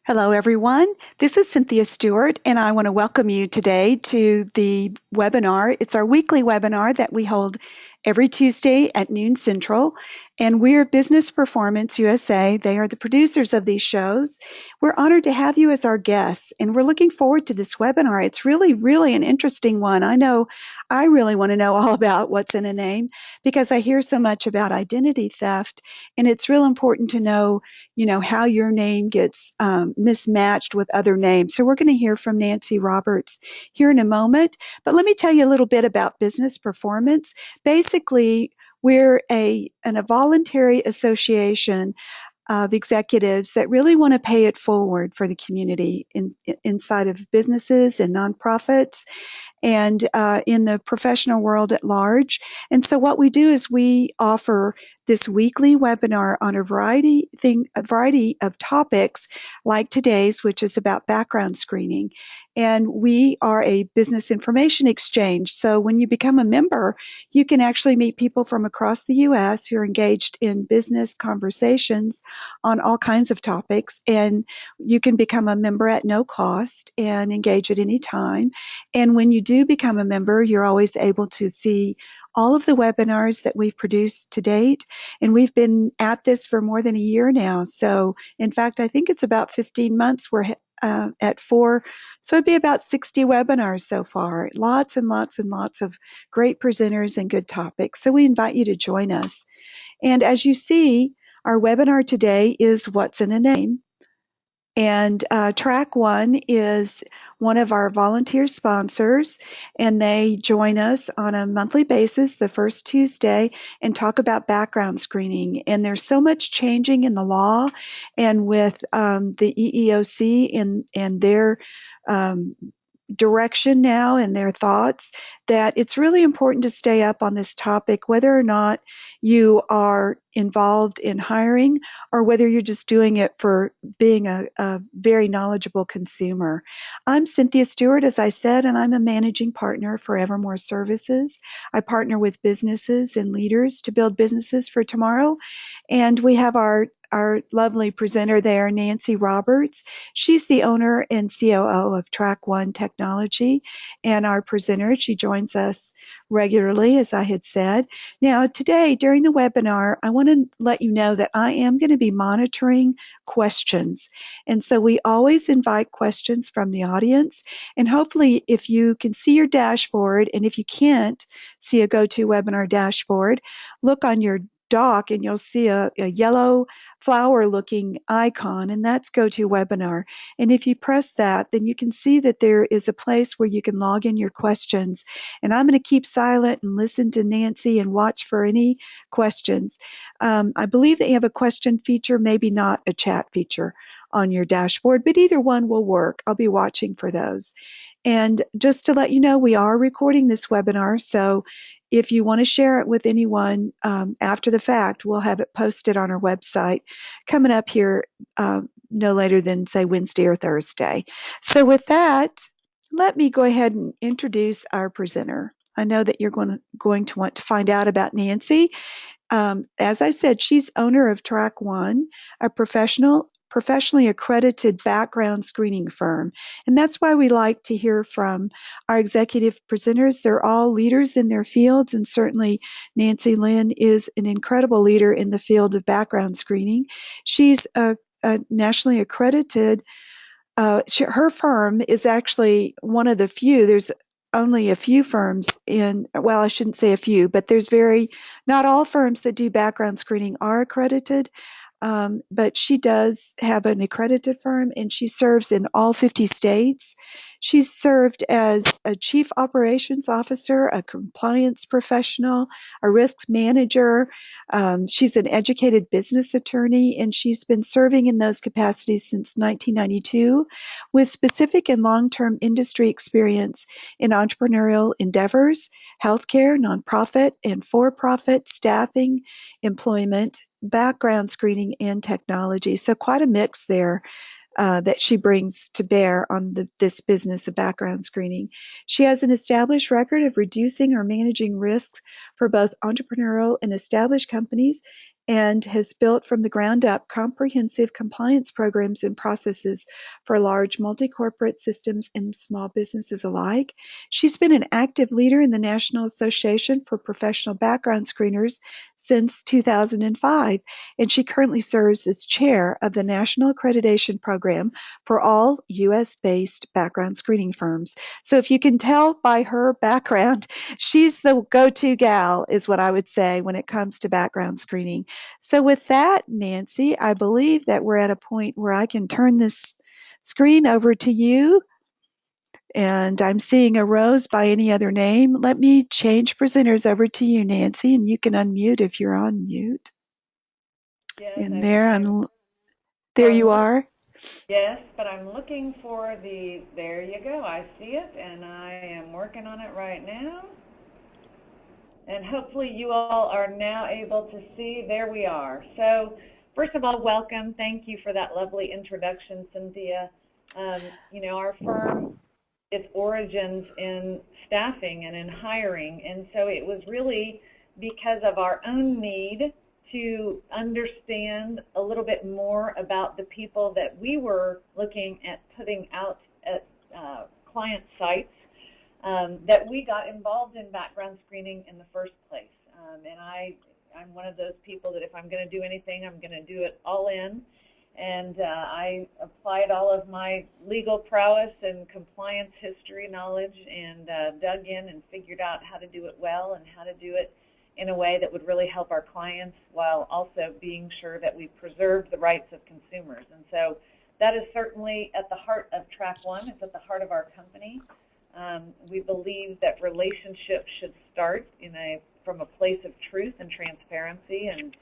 Hello, everyone. This is Cynthia Stewart, and I want to welcome you today to the webinar. It's our weekly webinar that we hold every Tuesday at noon Central, and we're Business Performance USA. They are the producers of these shows. We're honored to have you as our guests, and we're looking forward to this webinar. It's really an interesting one. I know I really want to know all about what's in a name because I hear so much about identity theft, and it's real important to know how your name gets mismatched with other names. So we're going to hear from Nancy Roberts here in a moment. But let me tell you a little bit about business performance. Basically, we're a voluntary association of executives that really want to pay it forward for the community inside of businesses and nonprofits and in the professional world at large. And so what we do is we offer this weekly webinar on a variety of topics like today's, which is about background screening. And we are a business information exchange. So when you become a member, you can actually meet people from across the U.S. who are engaged in business conversations on all kinds of topics. And you can become a member at no cost and engage at any time. And when you do become a member, you're always able to see all of the webinars that we've produced to date. And we've been at this for more than a year now. So, in fact, I think it's about 15 months. We're at 4, so it'd be about 60 webinars so far. Lots and lots and lots of great presenters and good topics. So we invite you to join us. And as you see, our webinar today is What's in a Name? And Track One is one of our volunteer sponsors, and they join us on a monthly basis the first Tuesday and talk about background screening. And there's so much changing in the law and with the EEOC and their direction now and their thoughts that it's really important to stay up on this topic, whether or not you are involved in hiring or whether you're just doing it for being a very knowledgeable consumer. I'm Cynthia Stewart, as I said, and I'm a managing partner for Evermore Services. I partner with businesses and leaders to build businesses for tomorrow. And we have our lovely presenter there, Nancy Roberts. She's the owner and COO of Track One Technology, and our presenter. She joins us regularly, as I had said. Now, today, during the webinar, I want to let you know that I am going to be monitoring questions. And so we always invite questions from the audience. And hopefully, if you can see your dashboard, and if you can't see a GoToWebinar dashboard, look on your dock and you'll see a yellow flower looking icon, and that's GoToWebinar. And if you press that, then you can see that there is a place where you can log in your questions. And I'm going to keep silent and listen to Nancy and watch for any questions. I believe that you have a question feature, maybe not a chat feature on your dashboard, but either one will work. I'll be watching for those. And just to let you know, we are recording this webinar, so if you want to share it with anyone after the fact, we'll have it posted on our website coming up here no later than, say, Wednesday or Thursday. So with that, let me go ahead and introduce our presenter. I know that you're going to want to find out about Nancy. As I said, she's owner of Track One, a professionally accredited background screening firm. And that's why we like to hear from our executive presenters. They're all leaders in their fields, and certainly Nancy Lynn is an incredible leader in the field of background screening. She's a nationally accredited. Her firm is actually one of the few. There's only a few firms well, I shouldn't say a few, but not all firms that do background screening are accredited. But she does have an accredited firm, and she serves in all 50 states. She's served as a chief operations officer, a compliance professional, a risk manager. She's an educated business attorney, and she's been serving in those capacities since 1992 with specific and long-term industry experience in entrepreneurial endeavors, healthcare, nonprofit, and for-profit staffing, employment, background screening, and technology. So quite a mix there that she brings to bear on this business of background screening. She has an established record of reducing or managing risks for both entrepreneurial and established companies, and has built from the ground up comprehensive compliance programs and processes for large multi-corporate systems and small businesses alike. She's been an active leader in the National Association for Professional Background Screeners since 2005, and she currently serves as chair of the National Accreditation Program for all U.S.-based background screening firms. So if you can tell by her background, she's the go-to gal, is what I would say when it comes to background screening. So with that, Nancy, I believe that we're at a point where I can turn this screen over to you. And I'm seeing a Rose by any other name. Let me change presenters over to you, Nancy, and you can unmute if you're on mute. Yes, And there you I'm are. yes, but I'm looking for there you go. I see it, and I am working on it right now. And hopefully you all are now able to see. There we are. So first of all, welcome. Thank you for that lovely introduction, Cynthia. Our firm, its origins in staffing and in hiring, and so it was really because of our own need to understand a little bit more about the people that we were looking at putting out at client sites, that we got involved in background screening in the first place. I'm one of those people that if I'm going to do anything, I'm going to do it all in. And I applied all of my legal prowess and compliance history knowledge and dug in and figured out how to do it well and how to do it in a way that would really help our clients while also being sure that we preserve the rights of consumers. And so that is certainly at the heart of Track One. It's at the heart of our company. We believe that relationships should start from a place of truth and transparency, and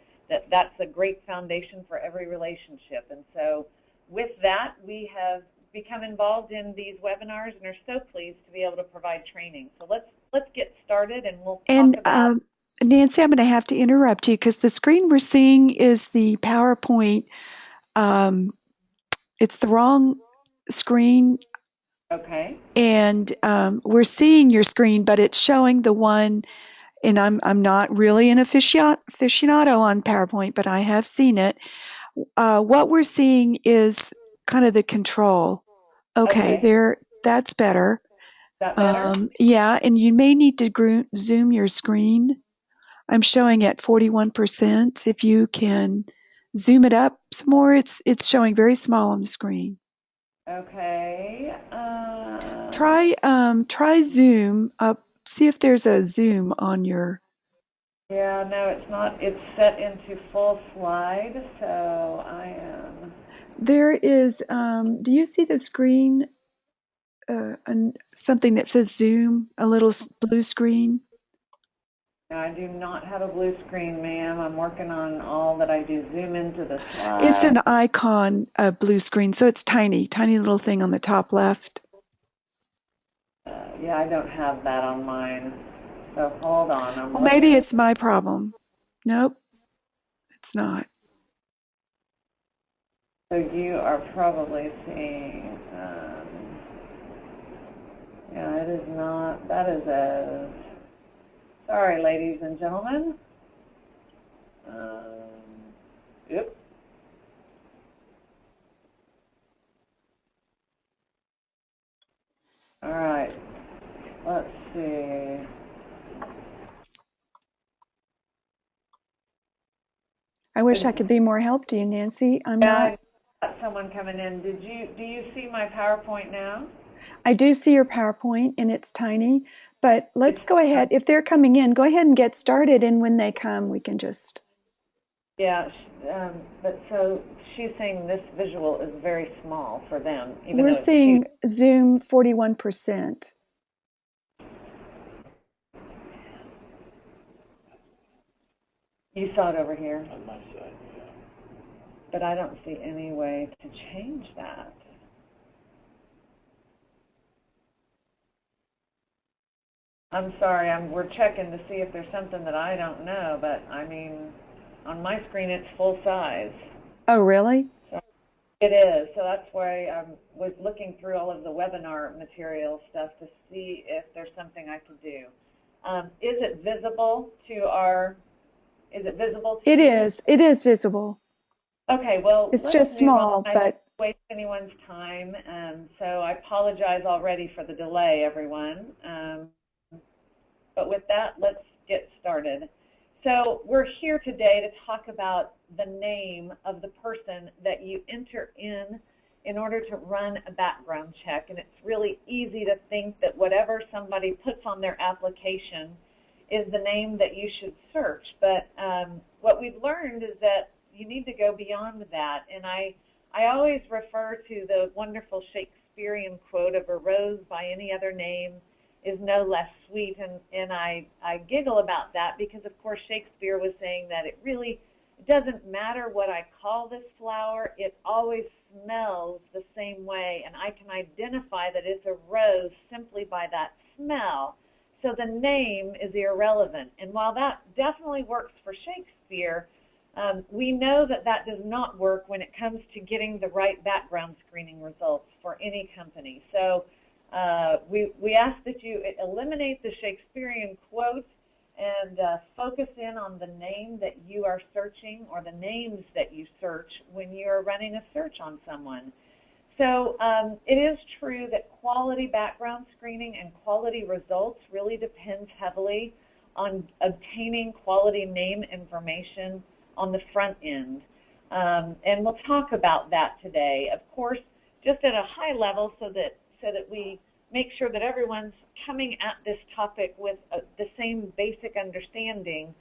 that's a great foundation for every relationship. And so with that, we have become involved in these webinars and are so pleased to be able to provide training. So let's get started, and we'll talk And about. Nancy, I'm going to have to interrupt you because the screen we're seeing is the PowerPoint. Um, it's the wrong screen, Okay. and we're seeing your screen, but it's showing the one. And I'm not really an aficionado on PowerPoint, but I have seen it. What we're seeing is kind of the control. Okay, Okay. Is there. That's better. that better? Yeah, and you may need to zoom your screen. I'm showing at 41%. If you can zoom it up some more, it's showing very small on the screen. Okay. Try zoom up. See if there's a zoom on your. Yeah, no, it's not. It's set into full slide, so I am. There is. Do you see the screen? Something that says zoom, a little blue screen. No, I do not have a blue screen, ma'am. I'm working on all that I do. Zoom into the It's slide. an icon, a blue screen, so it's tiny, tiny little thing on the top left. Yeah, I don't have that on mine. So hold on, I'm Well, maybe looking. it's my problem. Nope, it's not. So you are probably seeing, yeah, it is not, that is a, sorry, ladies and gentlemen. Yep. All right, let's see. I wish I could be more help to you, Nancy. I'm Yeah, not. I got someone coming in. Do you see my PowerPoint now? I do see your PowerPoint and it's tiny, but let's It's, go ahead. If they're coming in, go ahead and get started. And when they come, we can just. yeah, but so she's saying this visual is very small for them, even We're though it's huge. seeing Zoom 41%. You saw it over here. On my side, yeah. But I don't see any way to change that. I'm sorry, we're checking to see if there's something that I don't know, but I mean, on my screen it's full size. Oh, really? So it is, so that's why I was looking through all of the webinar material stuff to see if there's something I could do. Is it visible to our Is it visible to It you? is. It is visible. Okay, well, It's let's just move on. small, I don't but waste anyone's time, so I apologize already for the delay, everyone. But with that, let's get started. So we're here today to talk about the name of the person that you enter in order to run a background check. And it's really easy to think that whatever somebody puts on their application is the name that you should search. But what we've learned is that you need to go beyond that. And I always refer to the wonderful Shakespearean quote of "a rose by any other name is no less sweet," and I giggle about that because, of course, Shakespeare was saying that it really doesn't matter what I call this flower, it always smells the same way, and I can identify that it's a rose simply by that smell. So the name is irrelevant. And while that definitely works for Shakespeare, we know that that does not work when it comes to getting the right background screening results for any company. So we ask that you eliminate the Shakespearean quote and focus in on the name that you are searching or the names that you search when you are running a search on someone. So it is true that quality background screening and quality results really depends heavily on obtaining quality name information on the front end. And we'll talk about that today. Of course, just at a high level so that we make sure that everyone's coming at this topic with the same basic understanding.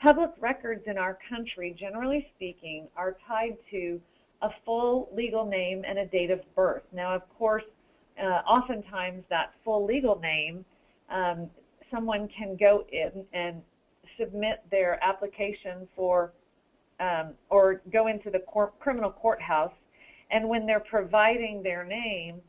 Public records in our country, generally speaking, are tied to a full legal name and a date of birth. Now, of course, oftentimes that full legal name, someone can go in and submit their application for or go into the criminal courthouse, and when they're providing their name,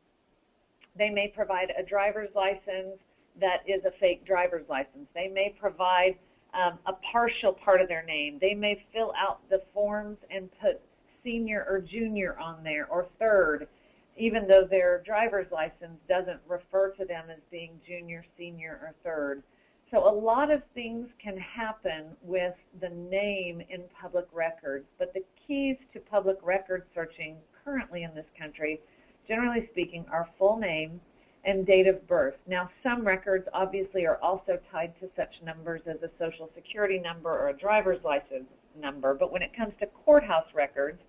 they may provide a driver's license that is a fake driver's license. They may provide a partial part of their name. They may fill out the forms and put senior or junior on there, or third, even though their driver's license doesn't refer to them as being junior, senior, or third. So a lot of things can happen with the name in public records, but the keys to public record searching currently in this country, generally speaking, are full name and date of birth. Now, some records obviously are also tied to such numbers as a social security number or a driver's license number, but when it comes to courthouse records,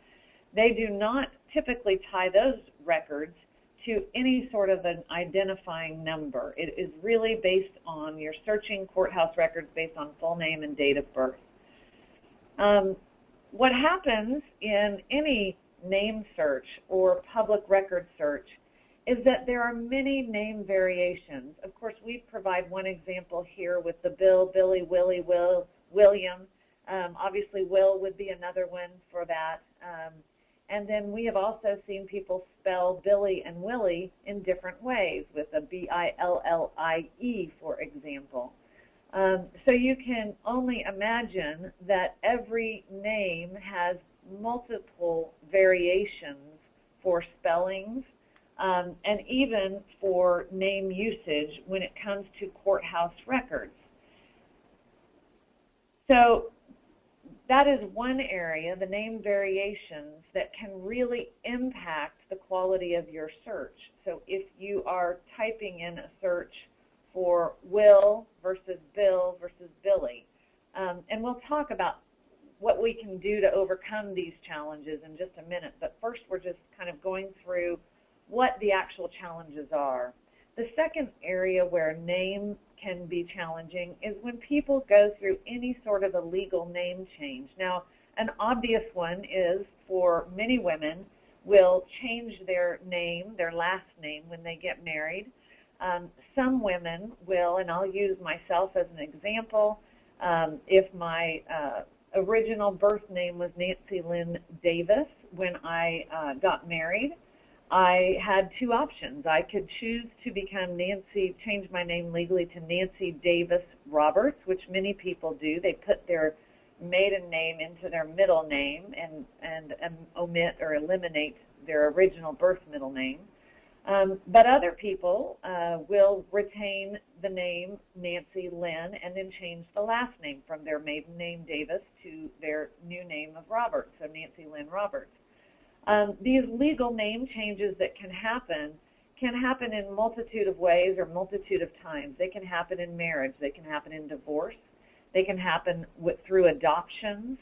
they do not typically tie those records to any sort of an identifying number. It is really based on your searching courthouse records based on full name and date of birth. What happens in any name search or public record search is that there are many name variations. Of course, we provide one example here with the Bill, Billy, Willie, Will, William. Obviously, Will would be another one for that. And then we have also seen people spell Billy and Willie in different ways with a B-I-L-L-I-E, for example. So you can only imagine that every name has multiple variations for spellings and even for name usage when it comes to courthouse records. So that is one area, the name variations, that can really impact the quality of your search. So if you are typing in a search for Will versus Bill versus Billy, and we'll talk about what we can do to overcome these challenges in just a minute, but first we're just kind of going through what the actual challenges are. The second area where name can be challenging is when people go through any sort of a legal name change. Now, an obvious one is for many women will change their name, their last name, when they get married. Some women will, and I'll use myself as an example, if my original birth name was Nancy Lynn Davis when I got married, I had two options. I could choose to become Nancy, change my name legally to Nancy Davis Roberts, which many people do. They put their maiden name into their middle name and omit or eliminate their original birth middle name. But other people will retain the name Nancy Lynn and then change the last name from their maiden name Davis to their new name of Roberts, so Nancy Lynn Roberts. These legal name changes that can happen in multitude of ways or multitude of times. They can happen in marriage. They can happen in divorce. They can happen through adoptions.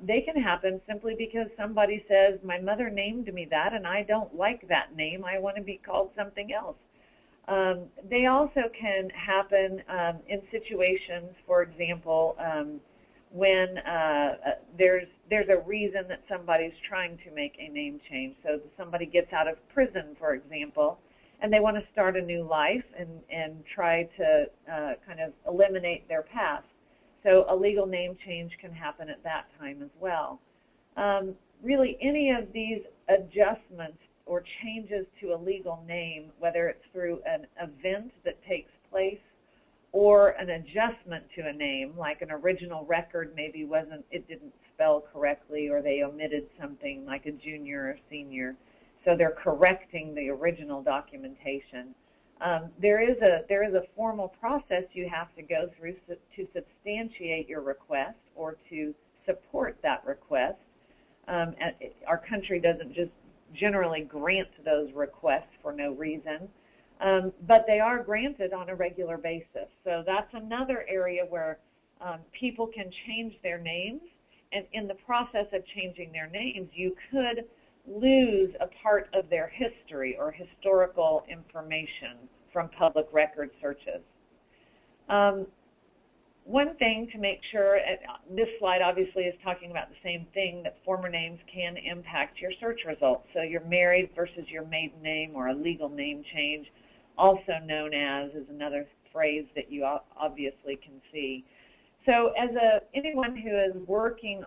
They can happen simply because somebody says, my mother named me that and I don't like that name. I want to be called something else. They also can happen in situations, for example, when there's a reason that somebody's trying to make a name change. So somebody gets out of prison, for example, and they want to start a new life and try to kind of eliminate their past. So a legal name change can happen at that time as well. Really, any of these adjustments or changes to a legal name, whether it's through an event that takes place or an adjustment to a name, like an original record maybe didn't spell correctly, or they omitted something like a junior or senior, so they're correcting the original documentation. There is a formal process you have to go through to substantiate your request or to support that request. Our country doesn't just generally grant those requests for no reason, but they are granted on a regular basis. So that's another area where people can change their names, and in the process of changing their names, you could lose a part of their history or historical information from public record searches. One thing to make sure, this slide obviously is talking about the same thing, that former names can impact your search results. So your married versus your maiden name, or a legal name change, also known as, is another phrase that you obviously can see. So as anyone who is working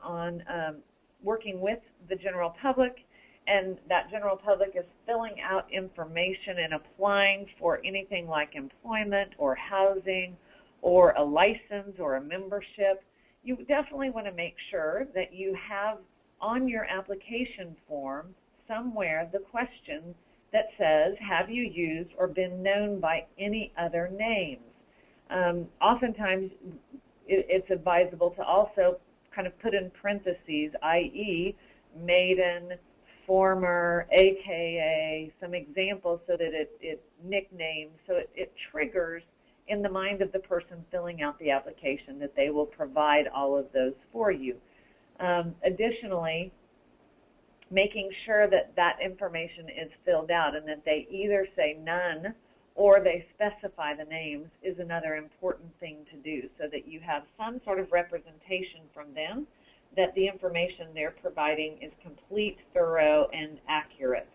with the general public, and that general public is filling out information and applying for anything like employment or housing or a license or a membership, you definitely want to make sure that you have on your application form somewhere the question that says, have you used or been known by any other names? Oftentimes it's advisable to also kind of put in parentheses, i.e. maiden, former, aka, some examples, so that it nicknames, so it triggers in the mind of the person filling out the application that they will provide all of those for you. Additionally, making sure that that information is filled out and that they either say none or they specify the names is another important thing to do, so that you have some sort of representation from them that the information they're providing is complete, thorough, and accurate.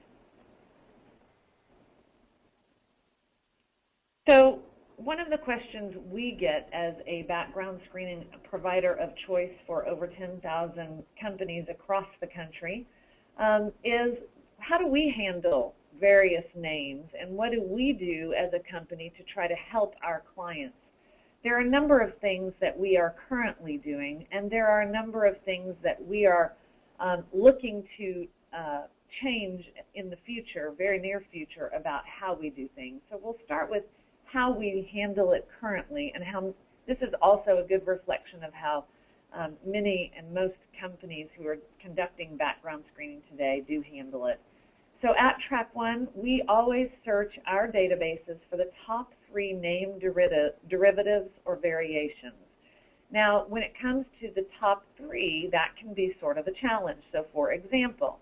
So one of the questions we get as a background screening provider of choice for over 10,000 companies across the country is, how do we handle various names, and what do we do as a company to try to help our clients? There are a number of things that we are currently doing, and there are a number of things that we are looking to change in the future, very near future, about how we do things. So we'll start with how we handle it currently, and how this is also a good reflection of how many and most companies who are conducting background screening today do handle it. So at Track One, we always search our databases for the top 3 name derivatives or variations. Now, when it comes to the top 3, that can be sort of a challenge. So for example,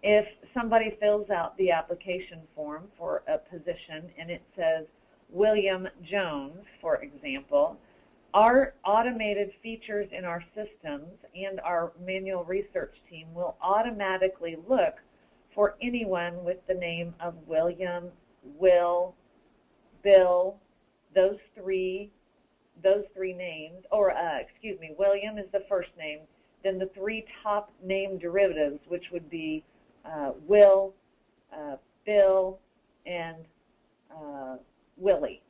if somebody fills out the application form for a position and it says William Jones, for example, our automated features in our systems and our manual research team will automatically look for anyone with the name of William, Will, Bill, those three names, or excuse me, William is the first name, then the 3 top name derivatives, which would be Will, Bill, and Willie.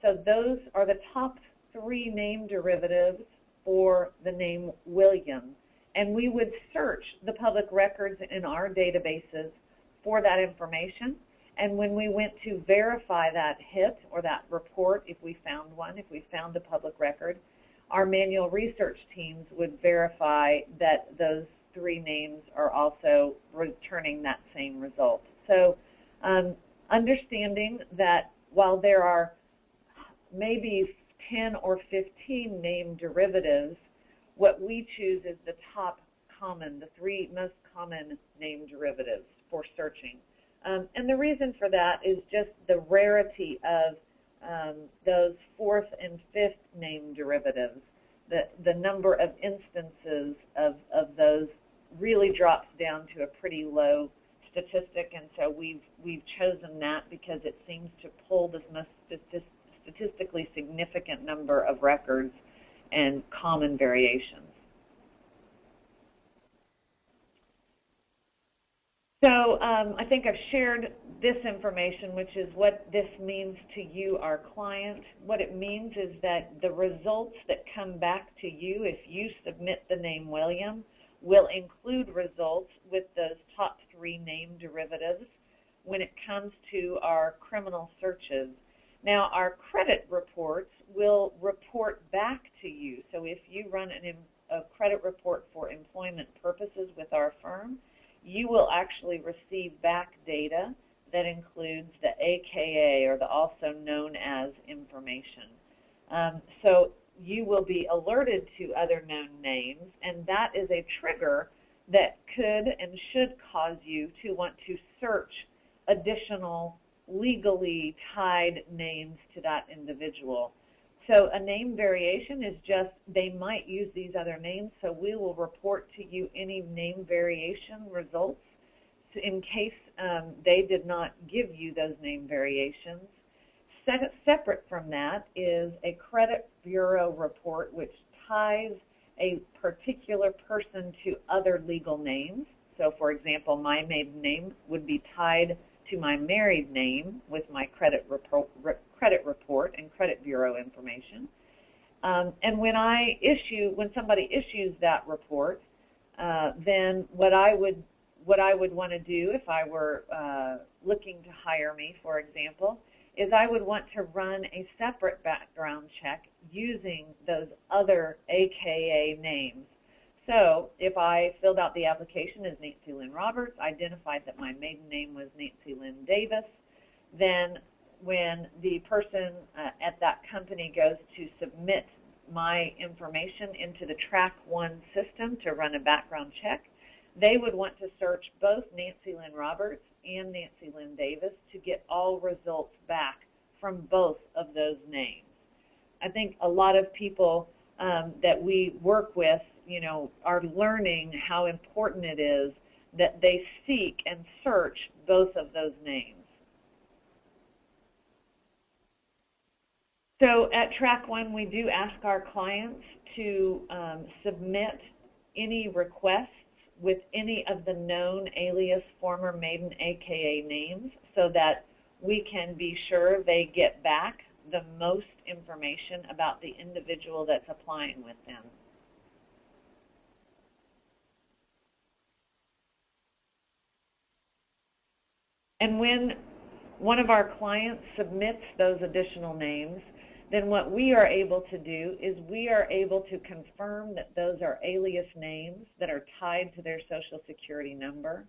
So those are the top 3 name derivatives for the name William. And we would search the public records in our databases for that information, And when we went to verify that hit or that report, if we found one, if we found a public record, our manual research teams would verify that those 3 names are also returning that same result. So understanding that while there are maybe 10 or 15 name derivatives, what we choose is the top common, the 3 most common name derivatives for searching. And the reason for that is just the rarity of those 4th and 5th name derivatives. The number of instances of those really drops down to a pretty low statistic, and so we've chosen that because it seems to pull this most statistically significant number of records and common variations. So I think I've shared this information, which is what this means to you, our client. What it means is that the results that come back to you if you submit the name William will include results with those top 3 name derivatives when it comes to our criminal searches. Now, our credit reports will report back to you. So if you run a credit report for employment purposes with our firm, you will actually receive back data that includes the AKA, or the also known as information. So you will be alerted to other known names, and that is a trigger that could and should cause you to want to search additional legally tied names to that individual. So a name variation is just they might use these other names, so we will report to you any name variation results in case they did not give you those name variations. Separate from that is a credit bureau report which ties a particular person to other legal names. So for example, my maiden name would be tied to my married name with my credit report and credit bureau information. And when somebody issues that report, then what I would want to do if I were looking to hire me, for example, is I would want to run a separate background check using those other AKA names. So if I filled out the application as Nancy Lynn Roberts, identified that my maiden name was Nancy Lynn Davis, then when the person at that company goes to submit my information into the Track 1 system to run a background check, they would want to search both Nancy Lynn Roberts and Nancy Lynn Davis to get all results back from both of those names. I think a lot of people that we work with, are learning how important it is that they seek and search both of those names. So at Track 1, we do ask our clients to submit any requests with any of the known alias, former, maiden, AKA names so that we can be sure they get back the most information about the individual that's applying with them. And when one of our clients submits those additional names, then what we are able to do is we are able to confirm that those are alias names that are tied to their Social Security number.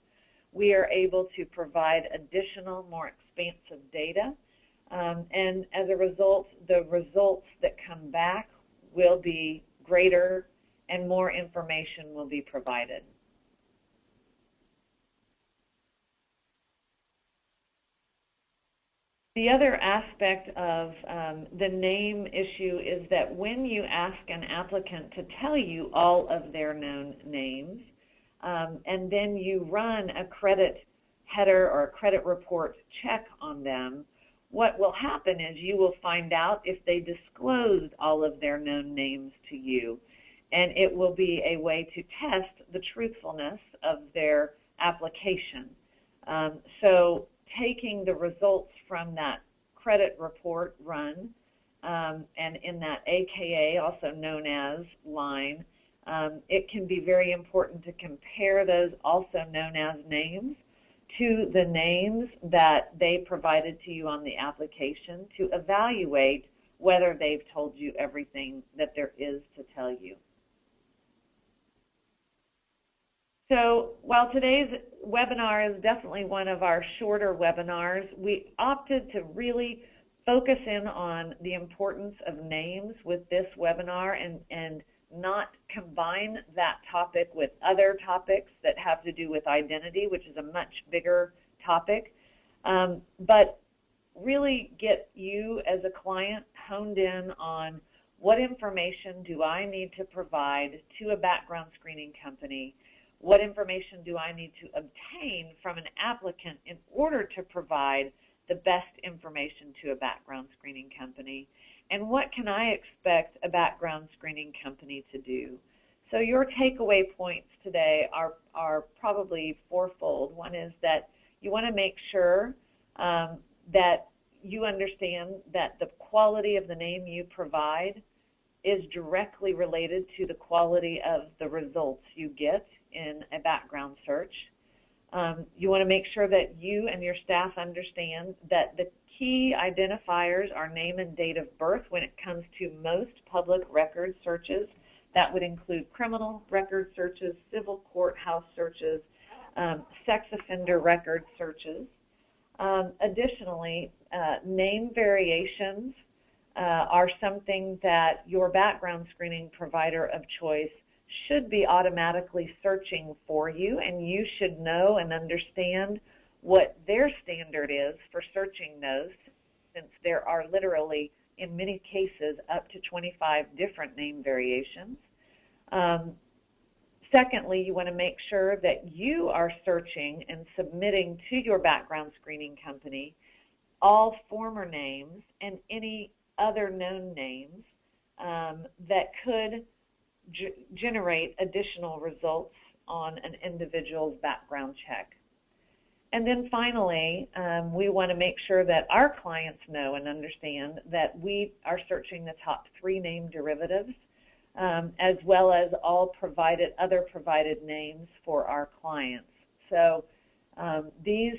We are able to provide additional, more expansive data. And as a result, the results that come back will be greater and more information will be provided. The other aspect of the name issue is that when you ask an applicant to tell you all of their known names, and then you run a credit header or a credit report check on them, what will happen is you will find out if they disclosed all of their known names to you, and it will be a way to test the truthfulness of their application. So taking the results from that credit report run and in that AKA, also known as line, it can be very important to compare those also known as names to the names that they provided to you on the application to evaluate whether they've told you everything that there is to tell you. So while today's webinar is definitely one of our shorter webinars, we opted to really focus in on the importance of names with this webinar and not combine that topic with other topics that have to do with identity, which is a much bigger topic, but really get you as a client honed in on what information do I need to provide to a background screening company, what information do I need to obtain from an applicant in order to provide the best information to a background screening company, and what can I expect a background screening company to do. So your takeaway points today are probably fourfold. One is that you want to make sure that you understand that the quality of the name you provide is directly related to the quality of the results you get in a background search. You want to make sure that you and your staff understand that the key identifiers are name and date of birth when it comes to most public record searches. That would include criminal record searches, civil courthouse searches, sex offender record searches. Additionally, name variations are something that your background screening provider of choice should be automatically searching for you, and you should know and understand what their standard is for searching those, since there are literally, in many cases, up to 25 different name variations. Secondly, you want to make sure that you are searching and submitting to your background screening company all former names and any other known names that could generate additional results on an individual's background check. And then finally, we want to make sure that our clients know and understand that we are searching the top 3 name derivatives, as well as all other provided names for our clients. So these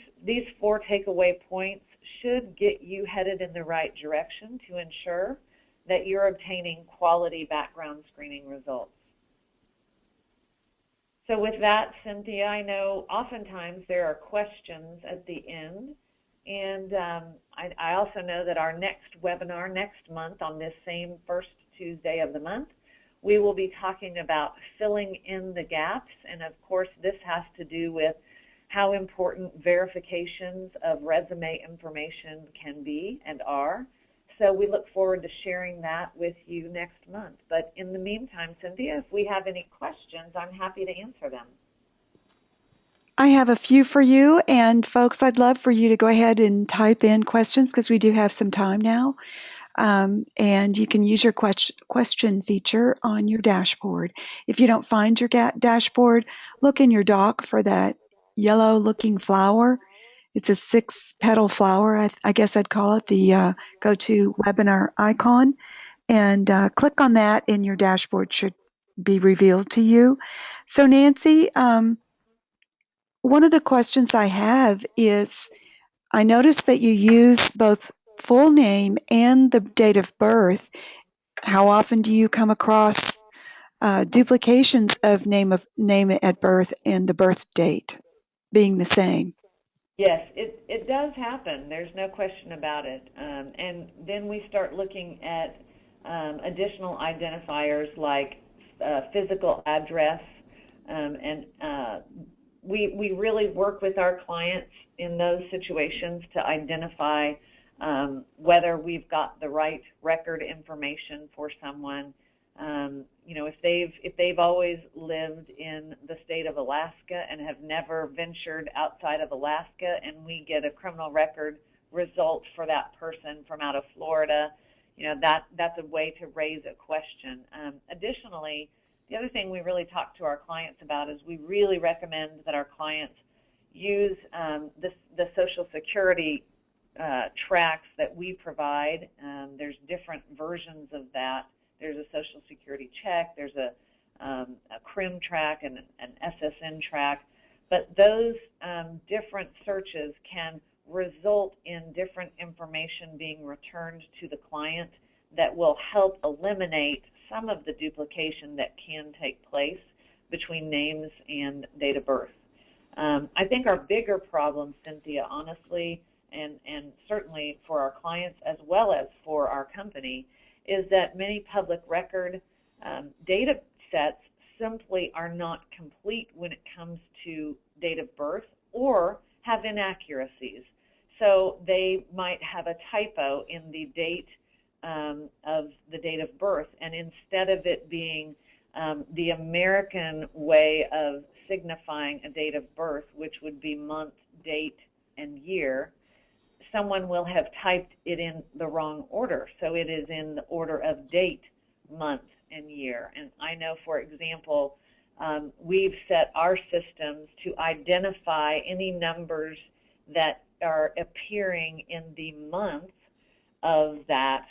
4 takeaway points should get you headed in the right direction to ensure that you're obtaining quality background screening results. So with that, Cynthia, I know oftentimes there are questions at the end, and I also know that our next webinar next month on this same first Tuesday of the month, we will be talking about filling in the gaps, and of course this has to do with how important verifications of resume information can be and are. So we look forward to sharing that with you next month. But in the meantime, Cynthia, if we have any questions, I'm happy to answer them. I have a few for you, and folks, I'd love for you to go ahead and type in questions because we do have some time now. And you can use your question feature on your dashboard. If you don't find your dashboard, look in your dock for that yellow looking flower. It's a 6-petal flower, I guess I'd call it, the go-to webinar icon. And click on that and your dashboard should be revealed to you. So Nancy, one of the questions I have is, I noticed that you use both full name and the date of birth. How often do you come across duplications of name at birth and the birth date being the same? Yes, it does happen. There's no question about it. And then we start looking at additional identifiers like physical address, and we really work with our clients in those situations to identify whether we've got the right record information for someone. You know, if they've always lived in the state of Alaska and have never ventured outside of Alaska, and we get a criminal record result for that person from out of Florida, you know, that's a way to raise a question. Additionally, the other thing we really talk to our clients about is we really recommend that our clients use the Social Security tracks that we provide. There's different versions of that. There's a Social Security check, there's a CRIM track and an SSN track. but those different searches can result in different information being returned to the client that will help eliminate some of the duplication that can take place between names and date of birth. I think our bigger problem, Cynthia, honestly, and certainly for our clients as well as for our company, is that many public record data sets simply are not complete when it comes to date of birth or have inaccuracies. So they might have a typo in the date of the date of birth, and instead of it being the American way of signifying a date of birth, which would be month, date, and year, someone will have typed it in the wrong order. So it is in the order of date, month, and year. And I know, for example, we've set our systems to identify any numbers that are appearing in the month of that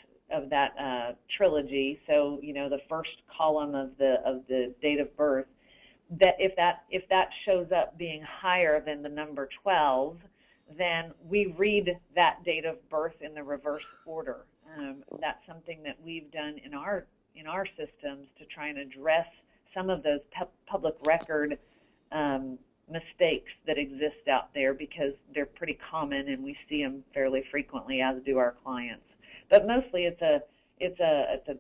trilogy. So the first column of the date of birth. That if that shows up being higher than the number 12, then we read that date of birth in the reverse order. That's something that we've done in our systems to try and address some of those public record mistakes that exist out there, because they're pretty common and we see them fairly frequently, as do our clients. But mostly it's a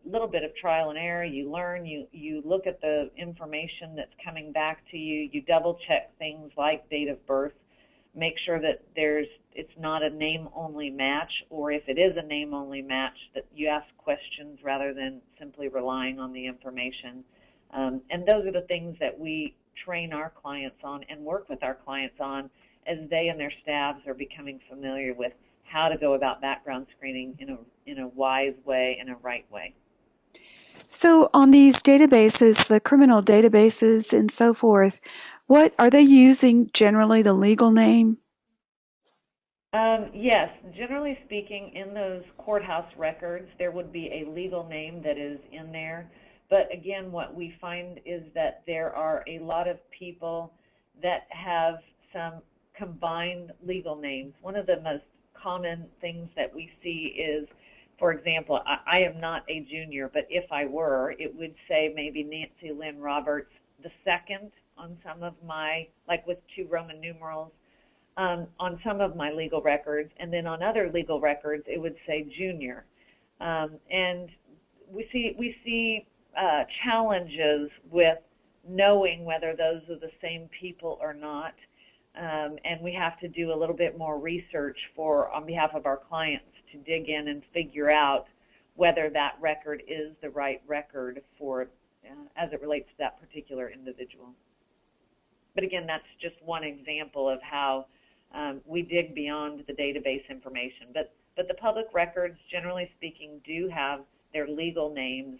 little bit of trial and error. You learn, you look at the information that's coming back to you, you double check things like date of birth, make sure that it's not a name-only match, or if it is a name-only match, that you ask questions rather than simply relying on the information. And those are the things that we train our clients on and work with our clients on as they and their staffs are becoming familiar with how to go about background screening in a wise way and a right way. So on these databases, the criminal databases and so forth, what are they using generally the legal name? Yes, generally speaking, in those courthouse records, there would be a legal name that is in there. But again, what we find is that there are a lot of people that have some combined legal names. One of the most common things that we see is, for example, I am not a junior, but if I were, it would say maybe Nancy Lynn Roberts the second on some of my, like with 2 Roman numerals, on some of my legal records, and then on other legal records it would say junior. And we see challenges with knowing whether those are the same people or not. And we have to do a little bit more research on behalf of our clients to dig in and figure out whether that record is the right record for as it relates to that particular individual. But again, that's just one example of how we dig beyond the database information. But the public records, generally speaking, do have their legal names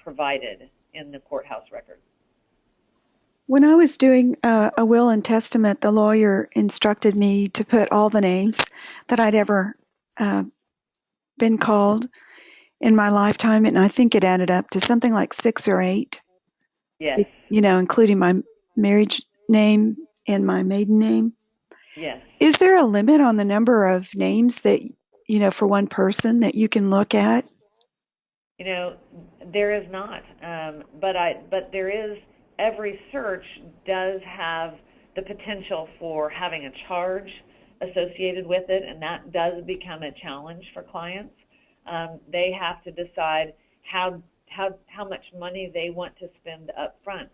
provided in the courthouse record. When I was doing a will and testament, the lawyer instructed me to put all the names that I'd ever been called in my lifetime, and I think it added up to something like 6 or 8, Yes. including my marriage name and my maiden name. Yes. Is there a limit on the number of names that, for one person that you can look at? There is not, but there is. Every search does have the potential for having a charge associated with it, and that does become a challenge for clients. They have to decide how much money they want to spend up front.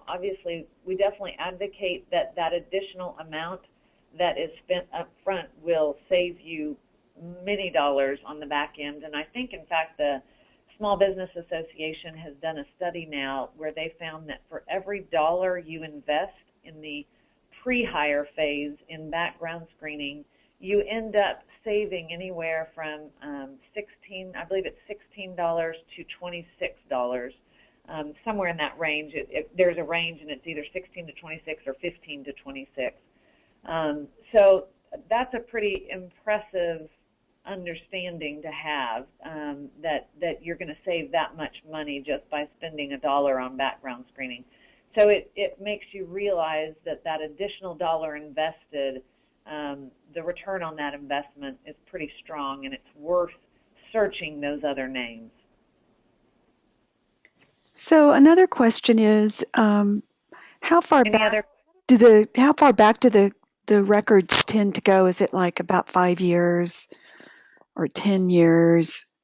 Obviously, we definitely advocate that additional amount that is spent up front will save you many dollars on the back end. And I think, in fact, the Small Business Association has done a study now where they found that for every dollar you invest in the pre-hire phase in background screening, you end up saving anywhere from I believe it's $16 to $26, somewhere in that range. There's a range, and it's either 16 to 26 or 15 to 26. So that's a pretty impressive understanding to have, that you're going to save that much money just by spending $1 on background screening. So it makes you realize that that additional dollar invested, the return on that investment is pretty strong, and it's worth searching those other names. So another question is, how far Any back other? do the records tend to go? Is it like about 5 years or 10 years?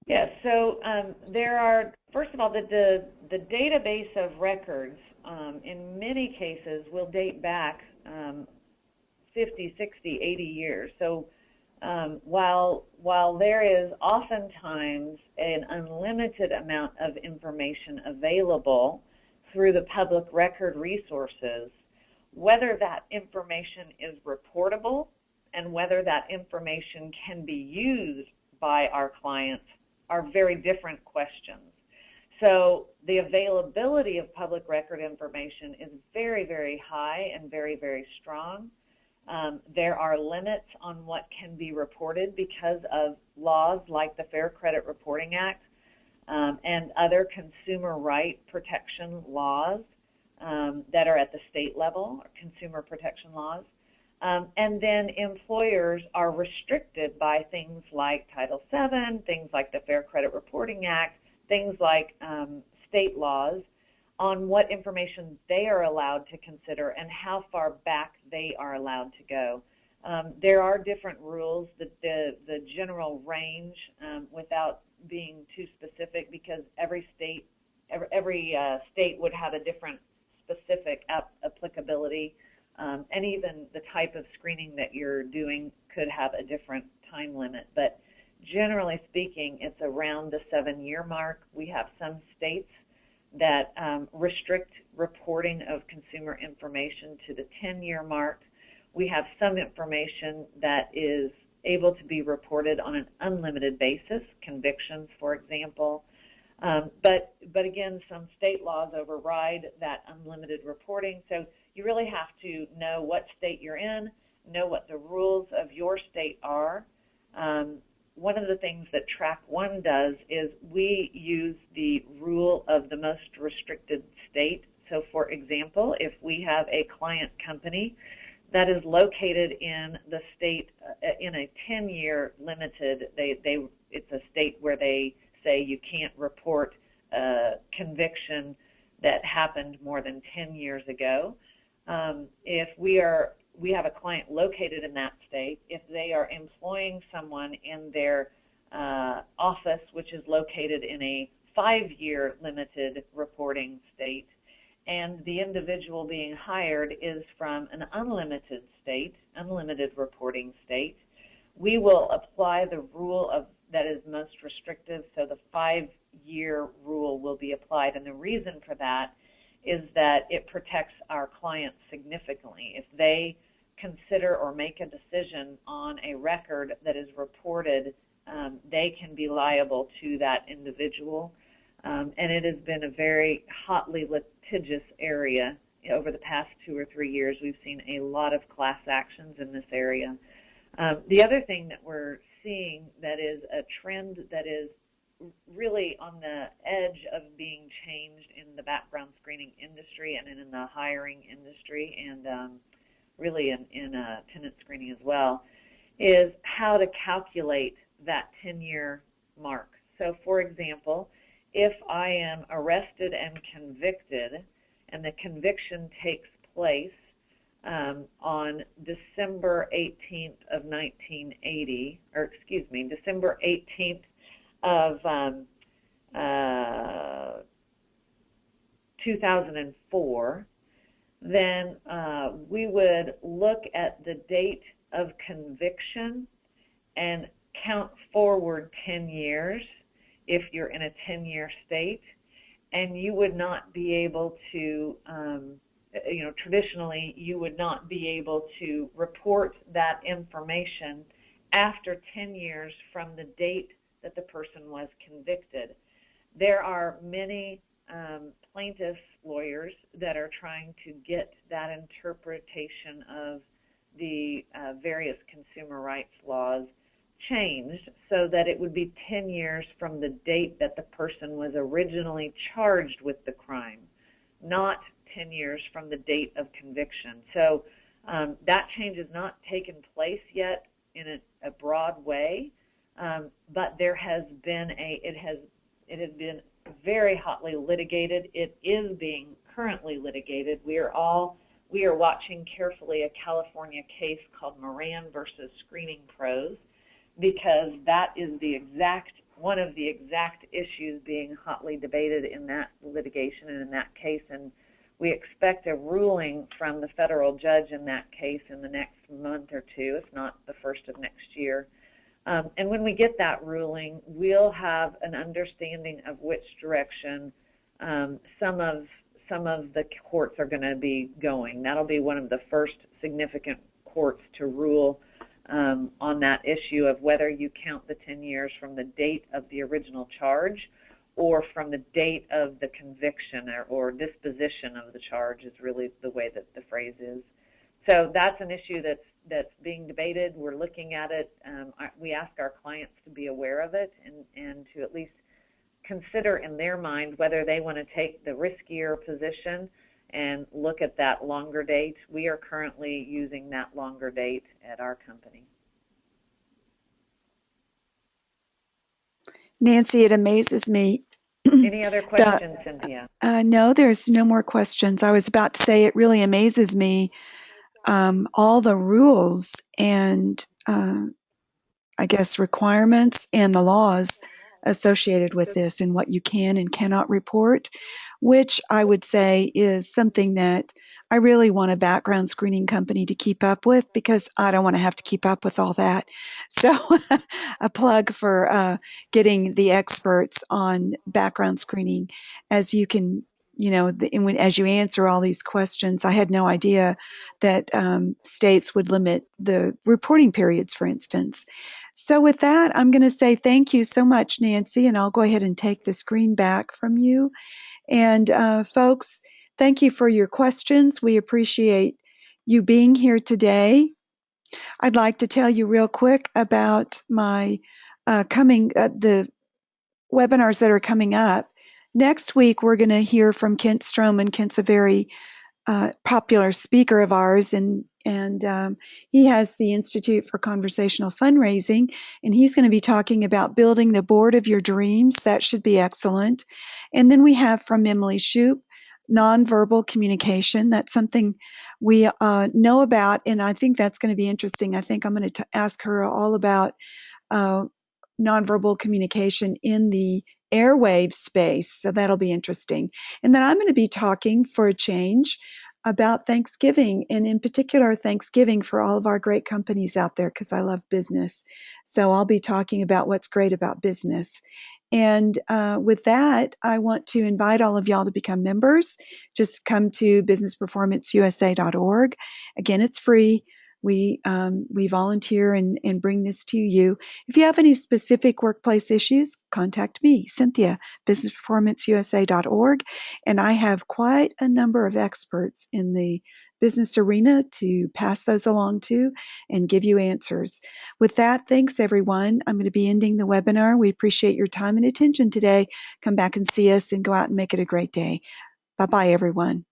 Yes, so there are, first of all, the database of records in many cases will date back 50, 60, 80 years. So while there is oftentimes an unlimited amount of information available through the public record resources, whether that information is reportable and whether that information can be used by our clients are very different questions. So the availability of public record information is very, very high and very, very strong. There are limits on what can be reported because of laws like the Fair Credit Reporting Act and other consumer right protection laws that are at the state level, or consumer protection laws. And then employers are restricted by things like Title VII, things like the Fair Credit Reporting Act, things like state laws on what information they are allowed to consider and how far back they are allowed to go. There are different rules, the general range, without being too specific, because every state would have a different specific applicability, and even the type of screening that you're doing could have a different time limit. But generally speaking, it's around the 7-year mark. We have some states that restrict reporting of consumer information to the 10-year mark. We have some information that is able to be reported on an unlimited basis, convictions, for example. But again, some state laws override that unlimited reporting. So you really have to know what state you're in, know what the rules of your state are. One of the things that Track 1 does is we use the rule of the most restricted state. So for example, if we have a client company that is located in the state in a 10-year limited, it's a state where they say you can't report a conviction that happened more than 10 years ago. If we have a client located in that state, if they are employing someone in their office, which is located in a 5-year limited reporting state, and the individual being hired is from an unlimited state, unlimited reporting state, we will apply the rule that is most restrictive, so the 5-year rule will be applied. And the reason for that is that it protects our clients significantly. If they consider or make a decision on a record that is reported, they can be liable to that individual. And it has been a very hotly litigious area. Over the past 2 or 3 years, we've seen a lot of class actions in this area. The other thing that we're seeing that is a trend that is really on the edge of being changed in the background screening industry and in the hiring industry, and really in tenant screening as well, is how to calculate that 10-year mark. So for example, if I am arrested and convicted, and the conviction takes place on December 18th of 1980, or excuse me, December 18th of 2004, then we would look at the date of conviction and count forward 10 years if you're in a 10-year state, and you would not be able to, traditionally you would not be able to report that information after 10 years from the date that the person was convicted. There are many plaintiff lawyers that are trying to get that interpretation of the various consumer rights laws changed so that it would be 10 years from the date that the person was originally charged with the crime, not 10 years from the date of conviction. So that change has not taken place yet in a broad way, but there has been it has been very hotly litigated. It is being currently litigated. We are watching carefully a California case called Moran versus Screening Pros, because that is one of the exact issues being hotly debated in that litigation and in that case. And we expect a ruling from the federal judge in that case in the next month or two, if not the first of next year. And when we get that ruling, we'll have an understanding of which direction some of the courts are going to be going. That'll be one of the first significant courts to rule on that issue of whether you count the 10 years from the date of the original charge or from the date of the conviction or disposition of the charge, is really the way that the phrase is. So that's an issue that's being debated. We're looking at it. We ask our clients to be aware of it and to at least consider in their mind whether they want to take the riskier position and look at that longer date. We are currently using that longer date at our company. Nancy, it amazes me. Any other questions, Cynthia? No, there's no more questions. I was about to say it really amazes me, all the rules and I guess requirements and the laws associated with this and what you can and cannot report, which I would say is something that I really want a background screening company to keep up with, because I don't want to have to keep up with all that. So a plug for getting the experts on background screening. As you can, as you answer all these questions, I had no idea that states would limit the reporting periods, for instance. So with that, I'm going to say thank you so much, Nancy, and I'll go ahead and take the screen back from you. And folks, thank you for your questions. We appreciate you being here today. I'd like to tell you real quick about my the webinars that are coming up. Next week, we're going to hear from Kent Stroman. Kent's a very popular speaker of ours, and he has the Institute for Conversational Fundraising, and he's going to be talking about building the board of your dreams. That should be excellent. And then we have from Emily Shoup, nonverbal communication. That's something we know about, and I think that's going to be interesting. I think I'm going to ask her all about nonverbal communication in the airwave space, so that'll be interesting. And then I'm going to be talking, for a change, about Thanksgiving, and in particular Thanksgiving for all of our great companies out there, because I love business. So I'll be talking about what's great about business. And with that, I want to invite all of y'all to become members. Just come to businessperformanceusa.org. Again, it's free. We volunteer and bring this to you. If you have any specific workplace issues, contact me, Cynthia, businessperformanceusa.org. And I have quite a number of experts in the business arena to pass those along to and give you answers. With that, thanks everyone. I'm going to be ending the webinar. We appreciate your time and attention today. Come back and see us and go out and make it a great day. Bye-bye, everyone.